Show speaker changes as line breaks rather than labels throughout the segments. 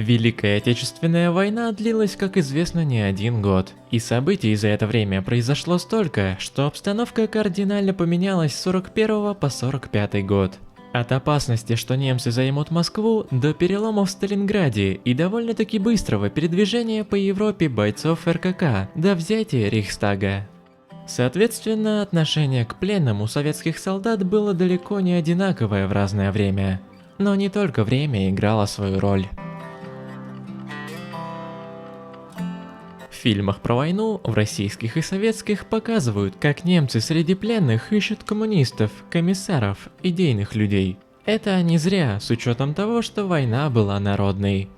Великая Отечественная война длилась, как известно, не один год. И событий за это время произошло столько, что обстановка кардинально поменялась с 41 по 45 год. От опасности, что немцы займут Москву, до переломов в Сталинграде и довольно-таки быстрого передвижения по Европе бойцов РКК до взятия Рейхстага. Соответственно, отношение к пленным у советских солдат было далеко не одинаковое в разное время. Но не только время играло свою роль. В фильмах про войну, в российских и советских, показывают, как немцы среди пленных ищут коммунистов, комиссаров, идейных людей. Это не зря, с учетом того, что война была народной.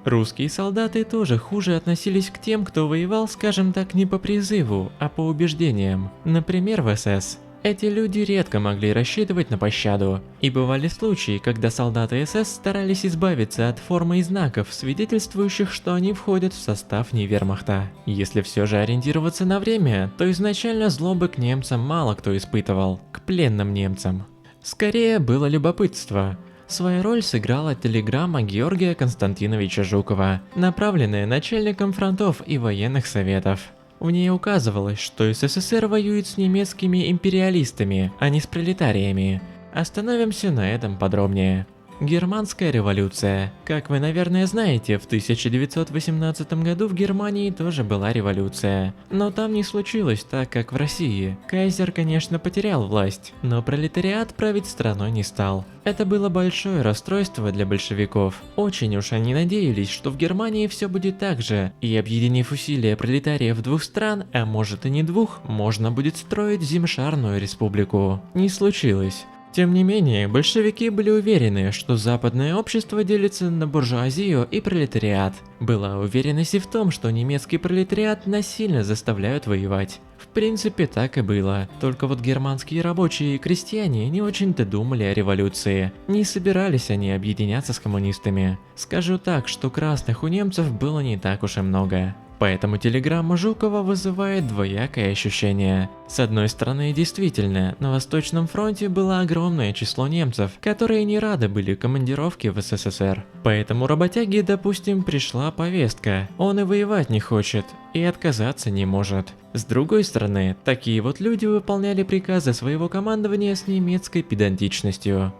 Русские солдаты тоже хуже относились к тем, кто воевал, скажем так, не по призыву, а по убеждениям, например, в СС. Эти люди редко могли рассчитывать на пощаду, и бывали случаи, когда солдаты СС старались избавиться от формы и знаков, свидетельствующих, что они входят в состав Невермахта. Если все же ориентироваться на время, то изначально злобы к немцам мало кто испытывал, к пленным немцам. Скорее было любопытство. Свою роль сыграла телеграмма Георгия Константиновича Жукова, направленная начальником фронтов и военных советов. В ней указывалось, что СССР воюет с немецкими империалистами, а не с пролетариями. Остановимся на этом подробнее. Германская революция. Как вы, наверное, знаете, в 1918 году в Германии тоже была революция. Но там не случилось так, как в России. Кайзер, конечно, потерял власть, но пролетариат править страной не стал. Это было большое расстройство для большевиков. Очень уж они надеялись, что в Германии все будет так же, и объединив усилия пролетариев двух стран, а может и не двух, можно будет строить Зимшарную республику. Не случилось. Тем не менее, большевики были уверены, что западное общество делится на буржуазию и пролетариат. Была уверенность и в том, что немецкий пролетариат насильно заставляют воевать. В принципе, так и было. Только вот германские рабочие и крестьяне не очень-то думали о революции. Не собирались они объединяться с коммунистами. Скажу так, что красных у немцев было не так уж и много. Поэтому телеграмма Жукова вызывает двоякое ощущение. С одной стороны, действительно, на Восточном фронте было огромное число немцев, которые не рады были командировке в СССР. Поэтому работяге, допустим, пришла повестка, он и воевать не хочет, и отказаться не может. С другой стороны, такие вот люди выполняли приказы своего командования с немецкой педантичностью.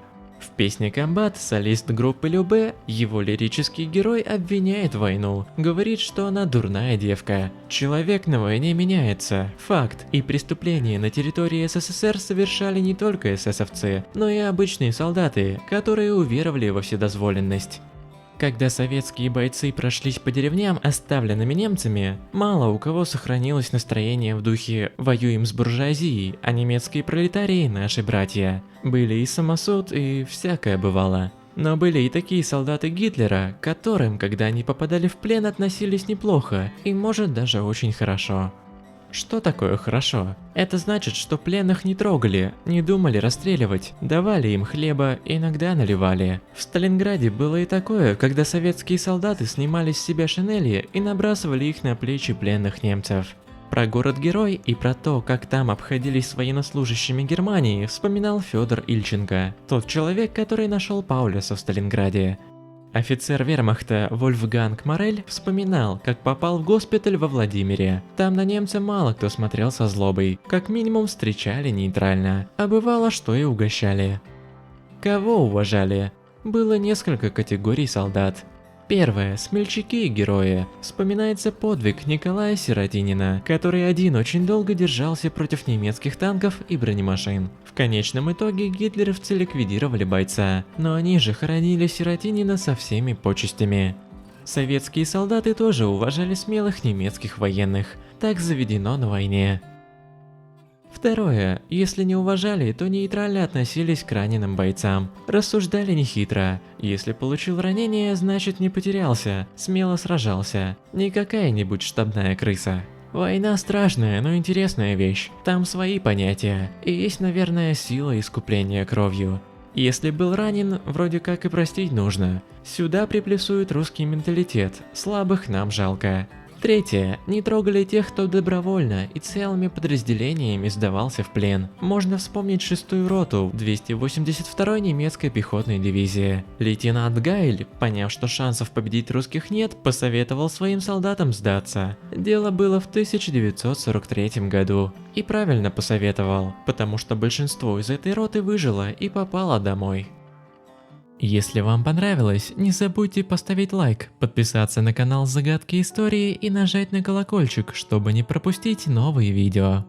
В песне «Комбат» солист группы Любэ, его лирический герой обвиняет войну, говорит, что она дурная девка. Человек на войне меняется, факт, и преступления на территории СССР совершали не только эсэсовцы, но и обычные солдаты, которые уверовали во вседозволенность. Когда советские бойцы прошлись по деревням, оставленными немцами, мало у кого сохранилось настроение в духе «воюем с буржуазией, а немецкие пролетарии – наши братья». Были и самосуд, и всякое бывало. Но были и такие солдаты Гитлера, к которым, когда они попадали в плен, относились неплохо, и может даже очень хорошо. Что такое хорошо? Это значит, что пленных не трогали, не думали расстреливать, давали им хлеба, иногда наливали. В Сталинграде было и такое, когда советские солдаты снимали с себя шинели и набрасывали их на плечи пленных немцев. Про город-герой и про то, как там обходились с военнослужащими Германии, вспоминал Федор Ильченко, тот человек, который нашел Паулюса в Сталинграде. Офицер вермахта Вольфганг Морель вспоминал, как попал в госпиталь во Владимире. Там на немца мало кто смотрел со злобой, как минимум встречали нейтрально, а бывало, что и угощали. Кого уважали? Было несколько категорий солдат. Первое – смельчаки и герои. Вспоминается подвиг Николая Сиротинина, который один очень долго держался против немецких танков и бронемашин. В конечном итоге гитлеровцы ликвидировали бойца, но они же хоронили Сиротинина со всеми почестями. Советские солдаты тоже уважали смелых немецких военных, так заведено на войне. Второе. Если не уважали, то нейтрально относились к раненым бойцам. Рассуждали нехитро. Если получил ранение, значит не потерялся, смело сражался. Не какая-нибудь штабная крыса. Война страшная, но интересная вещь. Там свои понятия. И есть, наверное, сила искупления кровью. Если был ранен, вроде как и простить нужно. Сюда приплюсует русский менталитет. Слабых нам жалко. Третье. Не трогали тех, кто добровольно и целыми подразделениями сдавался в плен. Можно вспомнить 6-ю роту 282-й немецкой пехотной дивизии. Лейтенант Гайль, поняв, что шансов победить русских нет, посоветовал своим солдатам сдаться. Дело было в 1943 году. И правильно посоветовал, потому что большинство из этой роты выжило и попало домой. Если вам понравилось, не забудьте поставить лайк, подписаться на канал Загадки Истории и нажать на колокольчик, чтобы не пропустить новые видео.